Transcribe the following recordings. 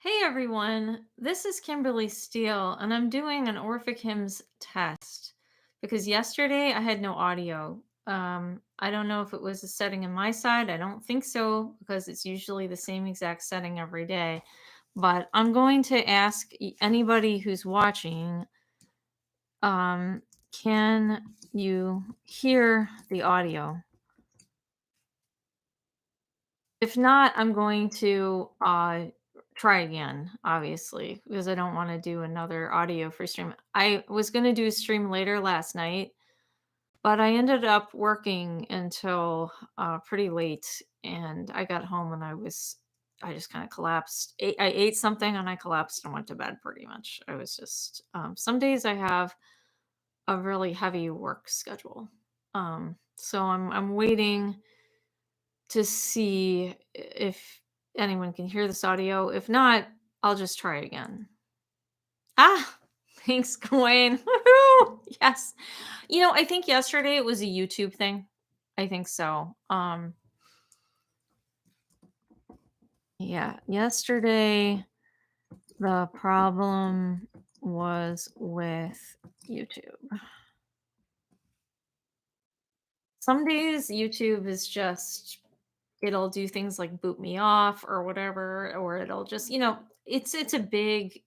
Hey everyone, this is Kimberly Steele, and I'm doing an Orphic Hymns test because yesterday I had no audio. I don't know if it was a setting in my side. I don't think so because it's usually the same exact setting every day. But I'm going to ask anybody who's watching, um, can you hear the audio? If not, I'm going to try again, obviously, because I don't want to do another audio free stream. I was going to do a stream later last night, but I ended up working until pretty late, and I got home and I just kind of collapsed. I ate something and I collapsed and went to bed pretty much. I was just, some days I have a really heavy work schedule. So I'm waiting to see if anyone can hear this audio. If not, I'll just try again. Ah, thanks, Gwen. Woohoo! Yes. I think yesterday it was a YouTube thing. I think so. Yeah, yesterday the problem was with YouTube. Some days YouTube is just it'll do things like boot me off or whatever, or it'll just, it's a big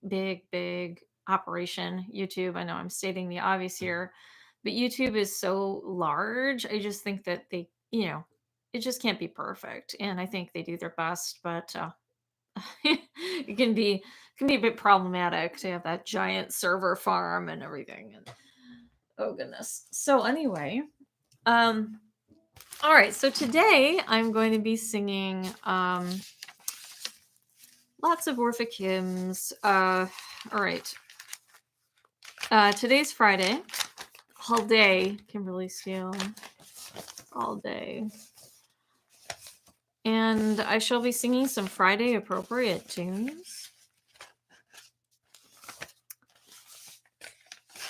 operation, YouTube. I know I'm stating the obvious here, but YouTube is so large. I just think that it just can't be perfect. And I think they do their best, but it can be a bit problematic to have that giant server farm and everything. And oh goodness. So anyway, um all right, so today I'm going to be singing lots of Orphic hymns. All right. Today's Friday. All day, Kimberly Steele. All day. And I shall be singing some Friday appropriate tunes.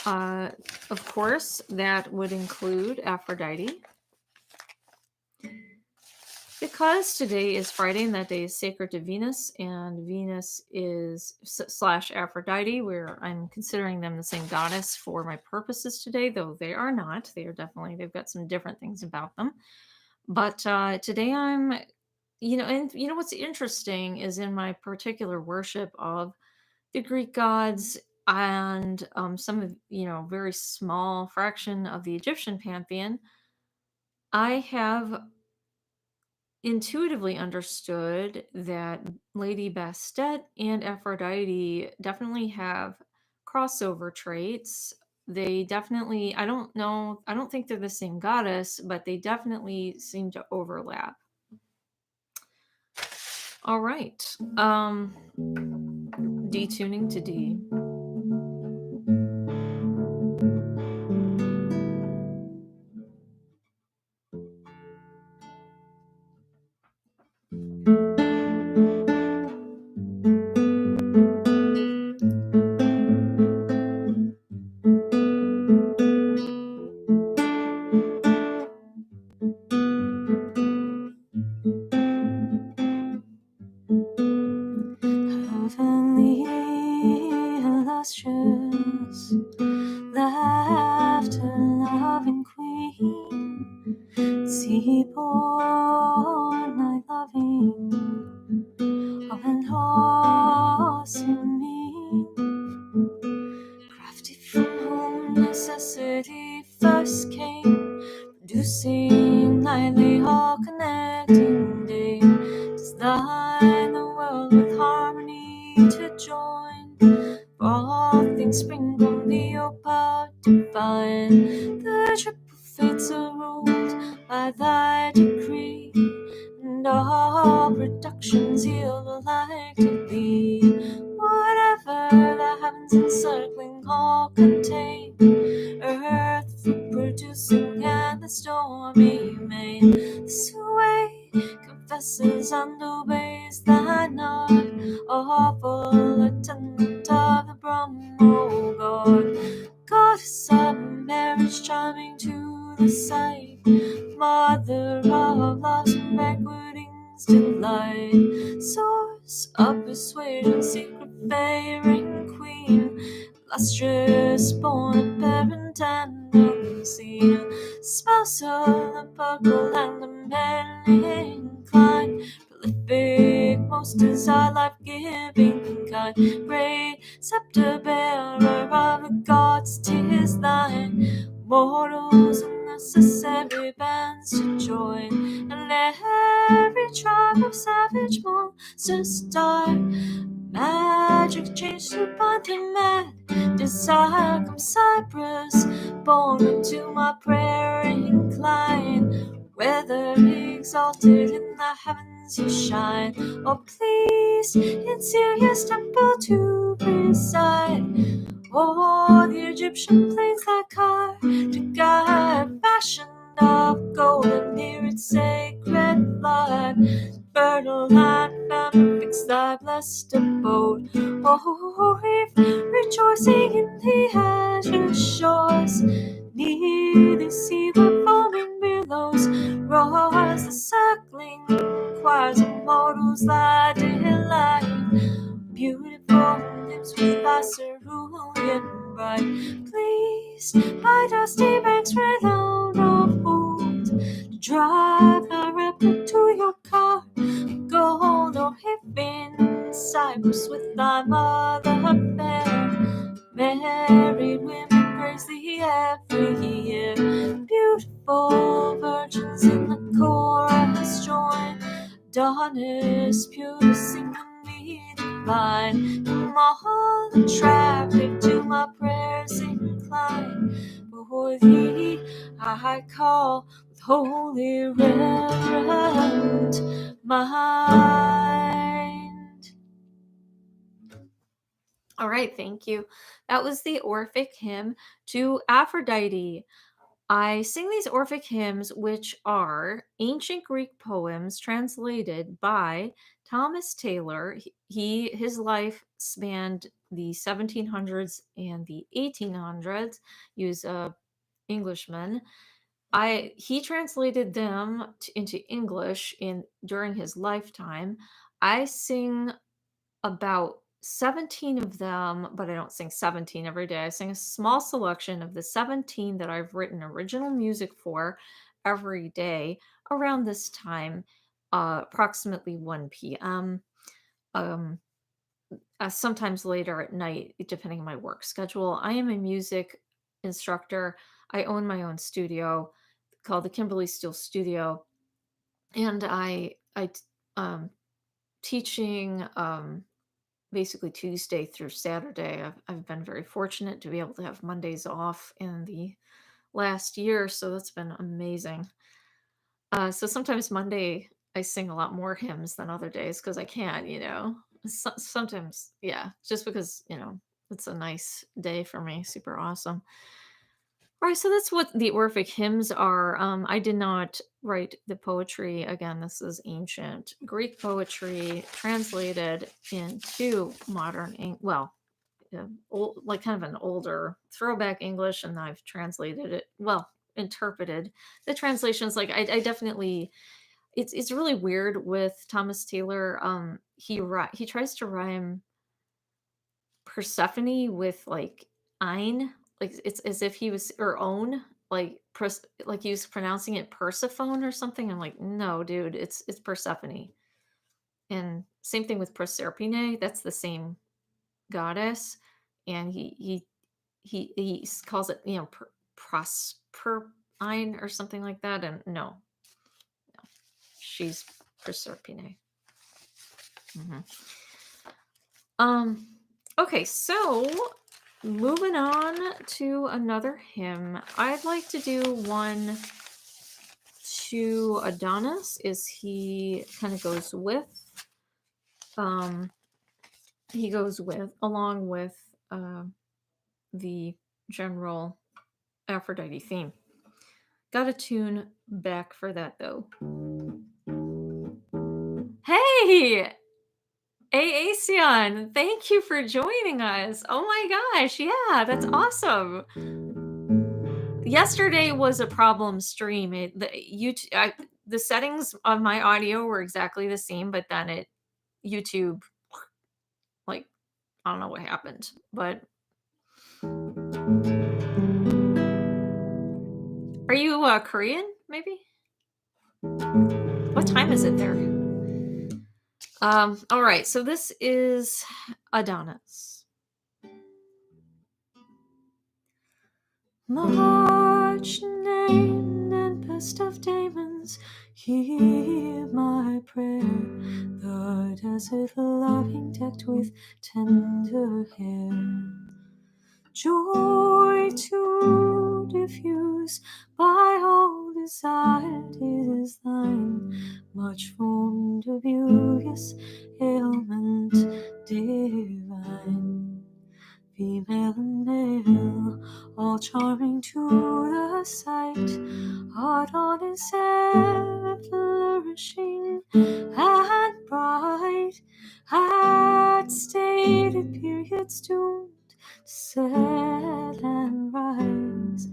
Of course, that would include Aphrodite. Because today is Friday and that day is sacred to Venus, and Venus is slash Aphrodite, where I'm considering them the same goddess for my purposes today, though they are not. They've got some different things about them. But today and what's interesting is in my particular worship of the Greek gods and some of, very small fraction of the Egyptian pantheon, I have intuitively understood that Lady Bastet and Aphrodite definitely have crossover traits. They definitely, I don't know, I don't think they're the same goddess, but they definitely seem to overlap. All right. Detuning to D. Heavenly, illustrious, laughter, loving queen, sea-born, my loving, of an awesome mean, crafty from whom necessity first came, producing nightly all connecting day, design the world with harmony to join, for all things spring from the power divine, the triple fates are ruled by thy decree, and all productions yield alike to thee. Whatever the heavens encircling all contain, earth for producing and the stormy main, the sway confesses and obeys thy nod, awful attendant of the Brahma, O God, goddess of marriage charming to the sight, mother of love's banquetings delight, source of persuasion, secret fairing queen, lustrous born apparent and unseen, spousal and buckle and the manly inclined, prolific, most desire, life-giving kind, great scepter bearer of the gods, 'tis thine. Mortals and necessary bands to join, and every tribe of savage monsters die. Magic changed to bind the mad desire. Come Cypress, born into my prayer incline. Whether exalted in the heavens you shine, or pleased in Sirius temple to preside. Oh, the Egyptian plains that car to God, fashioned of gold and near its sacred flood. Fertile land, famine, fix thy blessed abode. Oh, rejoicing in the azure shores, near the sea where foaming billows roars, the circling choirs of mortals thy delight. Beautiful lips with thy cerulean bright, pleased by dusty banks renowned of old, to drive the rapid to your car, gold or heaven, Cyprus with thy mother fair. Married women praise thee every year, beautiful virgins in the chorus join, daughters pure to sing me divine, whom all attractive to my prayers incline. For thee I call with holy reverent mind. All right, thank you. That was the Orphic hymn to Aphrodite. I sing these Orphic hymns, which are ancient Greek poems translated by Thomas Taylor. His life spanned the 1700s and the 1800s. He was a Englishman. He translated them into English during his lifetime. I sing about 17 of them, but I don't sing 17 every day. I sing a small selection of the 17 that I've written original music for every day around this time, approximately 1 p.m. Um, sometimes later at night, depending on my work schedule. I am a music instructor. I own my own studio called the Kimberly Steele Studio, and um, teaching basically Tuesday through Saturday. I've been very fortunate to be able to have Mondays off in the last year, so that's been amazing. So sometimes Monday I sing a lot more hymns than other days because I can, sometimes, yeah, just because, it's a nice day for me. Super awesome. All right, so that's what the Orphic hymns are. I did not write the poetry. Again, this is ancient Greek poetry translated into modern, like kind of an older throwback English, and I've translated it, interpreted the translations. Like I definitely, it's really weird with Thomas Taylor. He tries to rhyme Persephone with like ein, like it's as if he was or own, like he was pronouncing it Persephone or something. I'm like, no, dude, it's Persephone. And same thing with Proserpine. That's the same goddess, and he calls it, Prosperine or something like that. And no, she's Proserpine. Mm-hmm. Okay, so moving on to another hymn. I'd like to do one to Adonis. He kind of goes with, along with the general Aphrodite theme. Got a tune back for that though. Hey! Aasian, thank you for joining us. Oh my gosh, yeah, that's awesome. Yesterday was a problem stream. The settings of my audio were exactly the same, but then YouTube, like, I don't know what happened, but are you Korean, maybe? What time is it there? All right, so this is Adonis. March named and best of daemons, hear my prayer. The desert loving decked with tender hair. Joy to diffuse by all desired is thine, much formed dubious ailment divine. Female and male, all charming to the sight, Adonis ever flourishing and bright, at stated periods doomed to set and rise,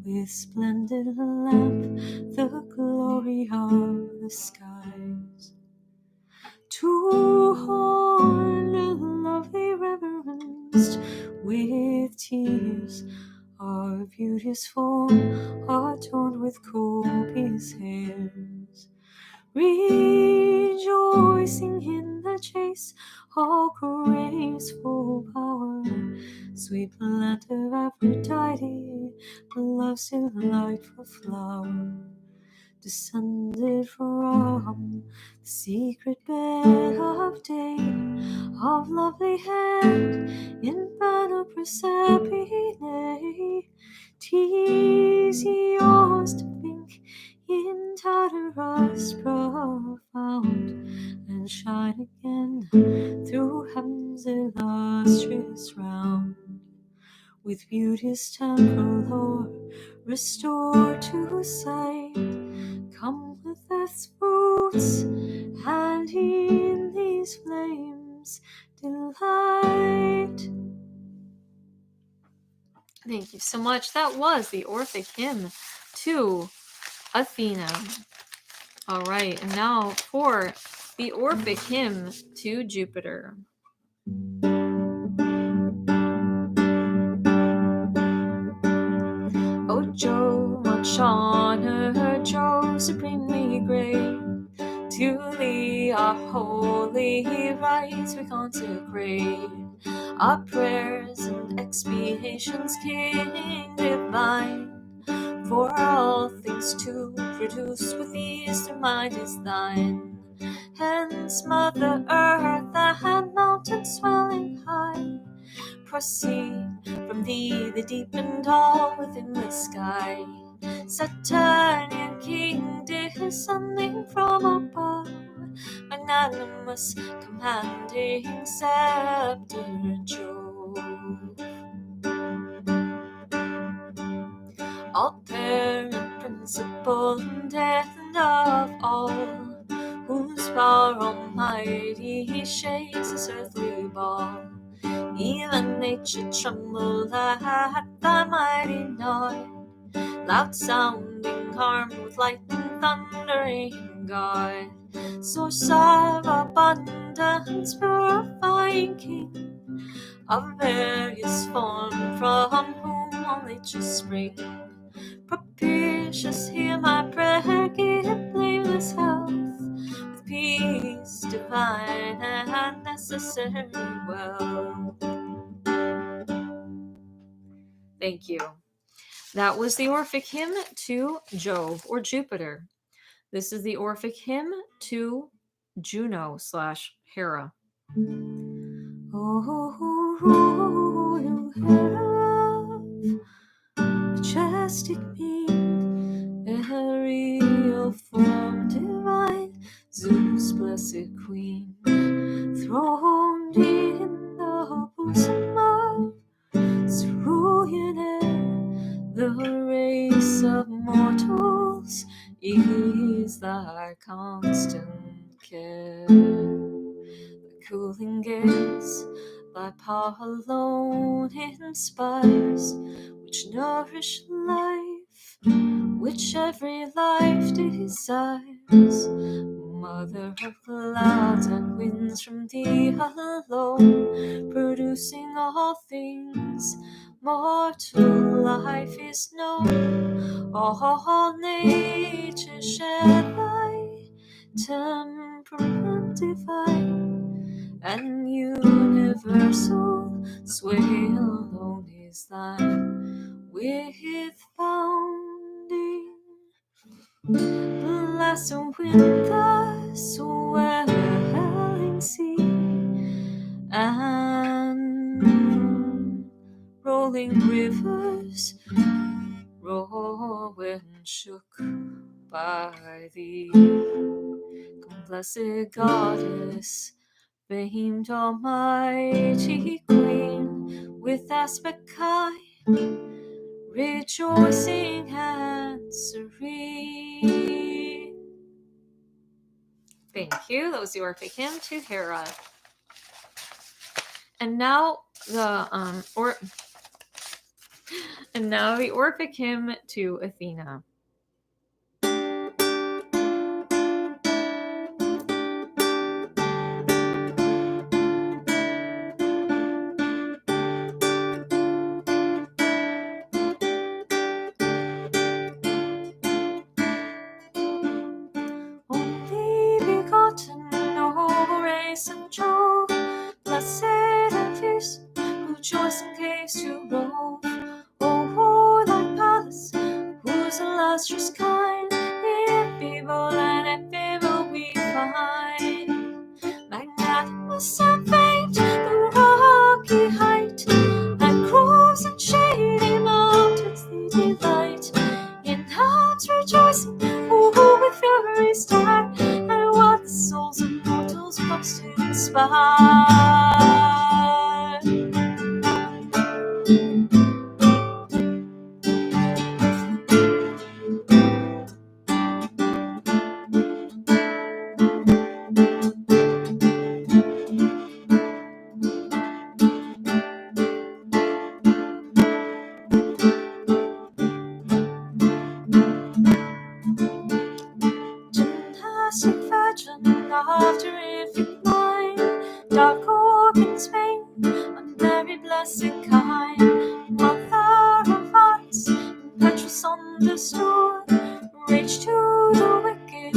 with splendid lamp the glory of the skies. To horn a lovely reverenced with tears, our beauteous form adorned with copious hairs. Rejoicing in the chase, all graceful power, sweet plant of Aphrodite, love's delightful flower, descended from the secret bed of day, of lovely head in banner Proserpine. 'Tis yours to think in Tartarus profound, and shine again through heaven's illustrious round, with beauty's temporal lore restored to sight. Come with earth's fruits, and in these flames delight. Thank you so much. That was the Orphic Hymn to Athena. All right, and now for the Orphic Hymn to Jupiter. O Jove, much honor, Jove, supremely great, to thee our holy rites we consecrate, our prayers and expiations, King divine, for all things to produce with ease their mind is thine. Hence Mother Earth and mountains swelling high proceed from thee, the deep and all within the sky. Saturnian King descending from above, magnanimous commanding scepter Jove. All parent, principal, and end of all, whose power almighty shakes this earthly ball. Even nature trembled at thy mighty nod, loud sounding, armed with lightning, thundering God, source of abundance, purifying King, of various form, from whom all nature spring. Propitious, hear my prayer, give blameless health, with peace divine and necessary wealth. Thank you. That was the Orphic Hymn to Jove or Jupiter. This is the Orphic Hymn to Juno / Hera. Oh, royal Hera, majestic mien, aerial form divine, Zeus' blessed queen, throned in the bosom of cerulean air, the race of mortals is thy constant care. The cooling gaze thy power alone inspires, which nourish life, which every life desires. mother of clouds and winds from thee alone, producing all things. Mortal life is known, all nature shed thy temperament divine, and universal sway alone is thine with bounding. Bless wind the swelling sea, and rolling rivers roar when shook by thee. Come, blessed goddess, famed almighty queen, with aspect kind, rejoicing and serene. Thank you. That was the Orphic Hymn to Hera. And now the Orphic Hymn to Athena. Only begotten, noble race of Jove, blessed and fierce, who joys in caves to rove. O warlike palace, whose illustrious kind, in feeble and feeble we find. Magnanimous and famed, the rocky height, and groves and shady mountains they delight. In arms rejoicing, who with fury start, and what the souls of mortals most inspire. Gymnastic virgin of terrific mind, dark organs vein, unmarried blessed kind, mother of arts, impetuous understood, rage to the wicked,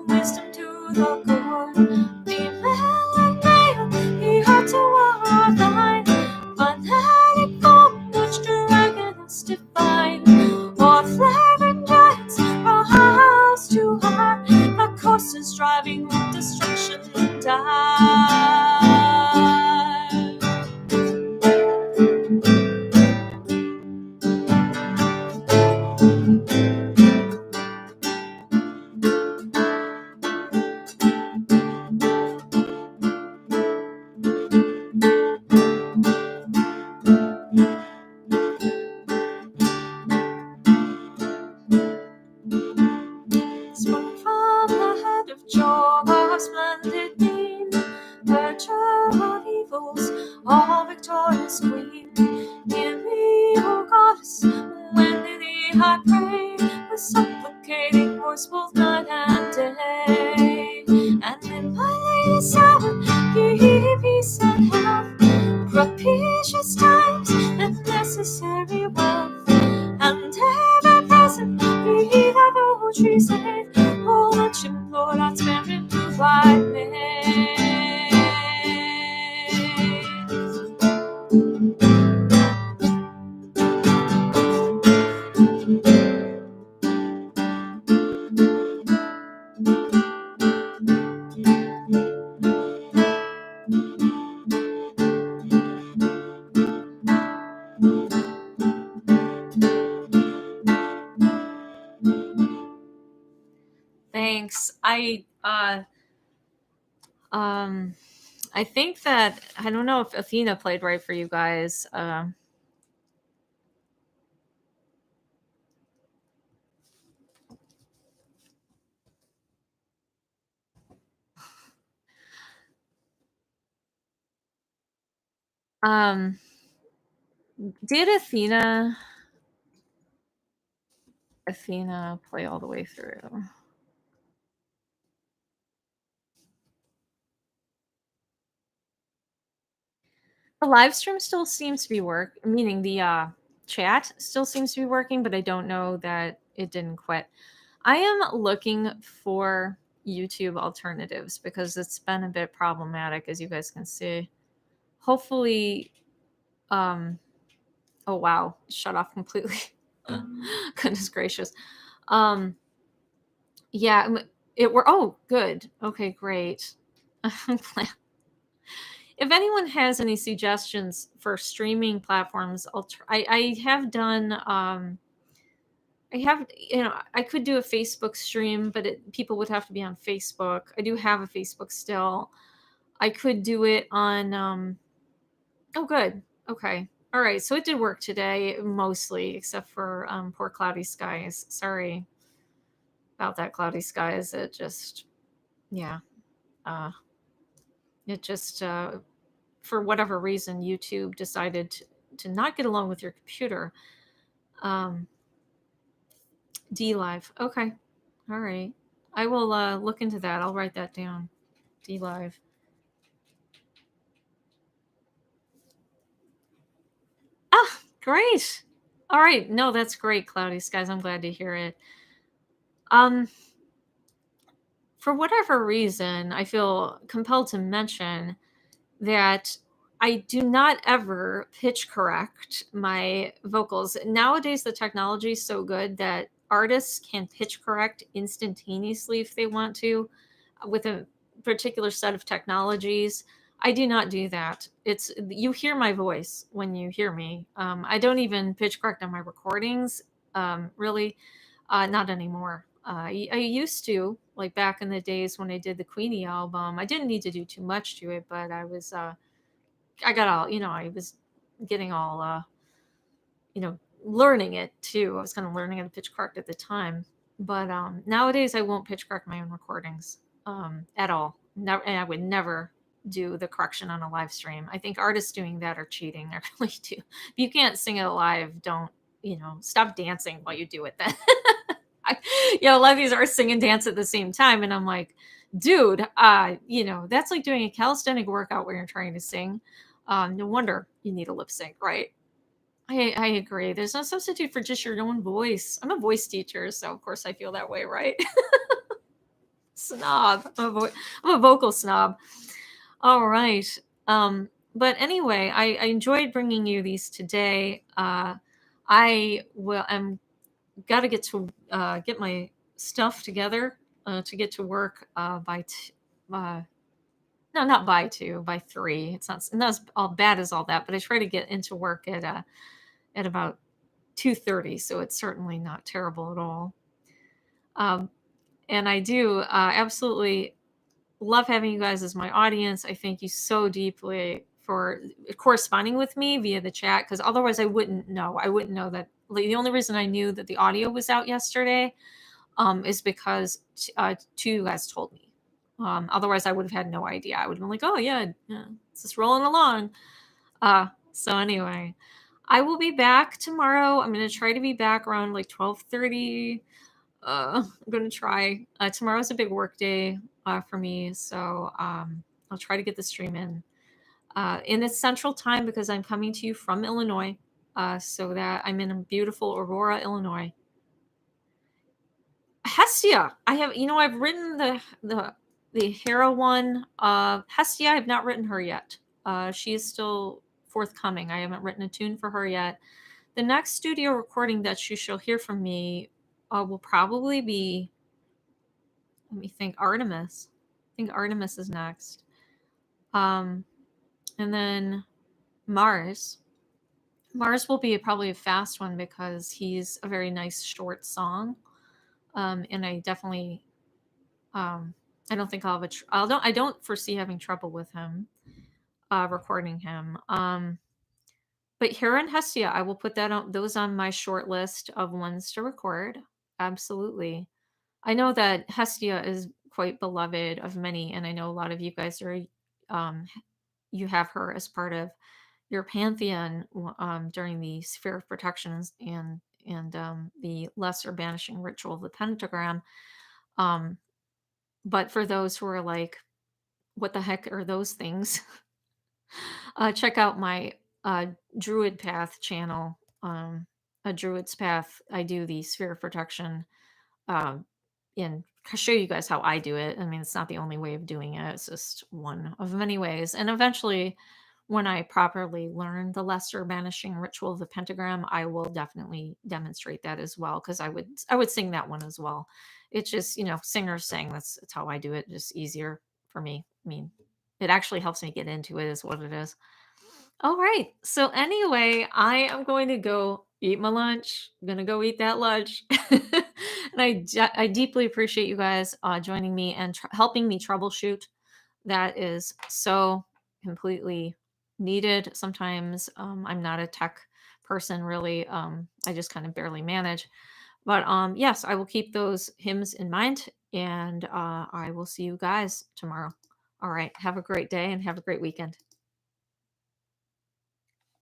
wisdom to the good. Female and male, he had to war thine, fanatic form which dragon us define, or flagrant giants, our house to heart, the courses driving with destruction die. Sprung from the head of Jove, our splendid being, purger of evils, all victorious queen. Hear me, O goddess, when to thee I pray, with supplicating voice both night and day. And in my lady's hour, give peace and health, propitious times and necessary wealth, and ever present be thy poetry safe, oh let you Lord our spirit provide me. Thanks. I think that I don't know if Athena played right for you guys. Did Athena play all the way through? The live stream still seems to be meaning the chat still seems to be working, but I don't know that it didn't quit. I am looking for YouTube alternatives because it's been a bit problematic, as you guys can see. Hopefully, um, oh wow, shut off completely. Goodness gracious. Um, yeah, it were. Oh, good. Okay, great. I'm glad. If anyone has any suggestions for streaming platforms, I have done. I have, I could do a Facebook stream, but people would have to be on Facebook. I do have a Facebook still. I could do it on. Oh, good. Okay. All right. So it did work today, mostly, except for poor cloudy skies. Sorry about that, cloudy skies. It just, yeah. Uh, it just, for whatever reason, YouTube decided to not get along with your computer. Um, D Live. Okay. All right. I will look into that. I'll write that down. D Live. Ah, great. All right. No, that's great, cloudy skies. I'm glad to hear it. Um, for whatever reason, I feel compelled to mention that I do not ever pitch correct my vocals. Nowadays, the technology is so good that artists can pitch correct instantaneously if they want to with a particular set of technologies. I do not do that. It's you hear my voice when you hear me. I don't even pitch correct on my recordings. Really, not anymore. I used to, like back in the days when I did the Queenie album. I didn't need to do too much to it, but I got all, I was getting all, learning it too. I was kind of learning how to pitch correct at the time. But nowadays, I won't pitch correct my own recordings at all. Never, and I would never do the correction on a live stream. I think artists doing that are cheating. I really do. If you can't sing it live, don't, stop dancing while you do it then. I, a lot of these are sing and dance at the same time. And I'm like, dude, that's like doing a calisthenic workout where you're trying to sing. No wonder you need a lip sync, right? I agree. There's no substitute for just your own voice. I'm a voice teacher, so of course I feel that way, right? Snob. I'm a vocal snob. All right. But anyway, I enjoyed bringing you these today. I'm got to get my stuff together to get to work no, not by 2, by 3. It's not as all bad as all that, but I try to get into work at about 2:30, so it's certainly not terrible at all. Um, and I do absolutely love having you guys as my audience. I thank you so deeply for corresponding with me via the chat, because otherwise I wouldn't know. I wouldn't know that. Like, the only reason I knew that the audio was out yesterday is because two guys told me. Otherwise, I would have had no idea. I would have been like, "Oh yeah, yeah, it's just rolling along." So anyway, I will be back tomorrow. I'm gonna try to be back around like 12:30. I'm gonna try. Tomorrow's a big work day for me, so I'll try to get the stream in its central time because I'm coming to you from Illinois. So that I'm in beautiful Aurora, Illinois. Hestia. I've written the Hera one. Hestia, I've not written her yet. She is still forthcoming. I haven't written a tune for her yet. The next studio recording that you shall hear from me will probably be, let me think, Artemis. I think Artemis is next. And then Mars. Mars will be probably a fast one because he's a very nice short song. And I definitely, I don't think I'll have I don't foresee having trouble with him, recording him. But Hera and Hestia, I will put those on my short list of ones to record. Absolutely. I know that Hestia is quite beloved of many, and I know a lot of you guys um, you have her as part of your pantheon during the Sphere of Protections and the Lesser Banishing Ritual of the Pentagram. But for those who are like, what the heck are those things? check out my Druid Path channel. A Druid's Path. I do the sphere of protection, um, and show you guys how I do it. I mean, it's not the only way of doing it. It's just one of many ways. And eventually, when I properly learn the lesser banishing ritual of the pentagram, I will definitely demonstrate that as well. Because I would sing that one as well. It's just, singers sing. That's how I do it. Just easier for me. I mean, it actually helps me get into it. Is what it is. All right. So anyway, I am going to go eat my lunch. I'm gonna go eat that lunch, and I deeply appreciate you guys joining me and helping me troubleshoot. That is so completely needed. Sometimes I'm not a tech person really. I just kind of barely manage. But yes, I will keep those hymns in mind, and I will see you guys tomorrow. All right. Have a great day and have a great weekend.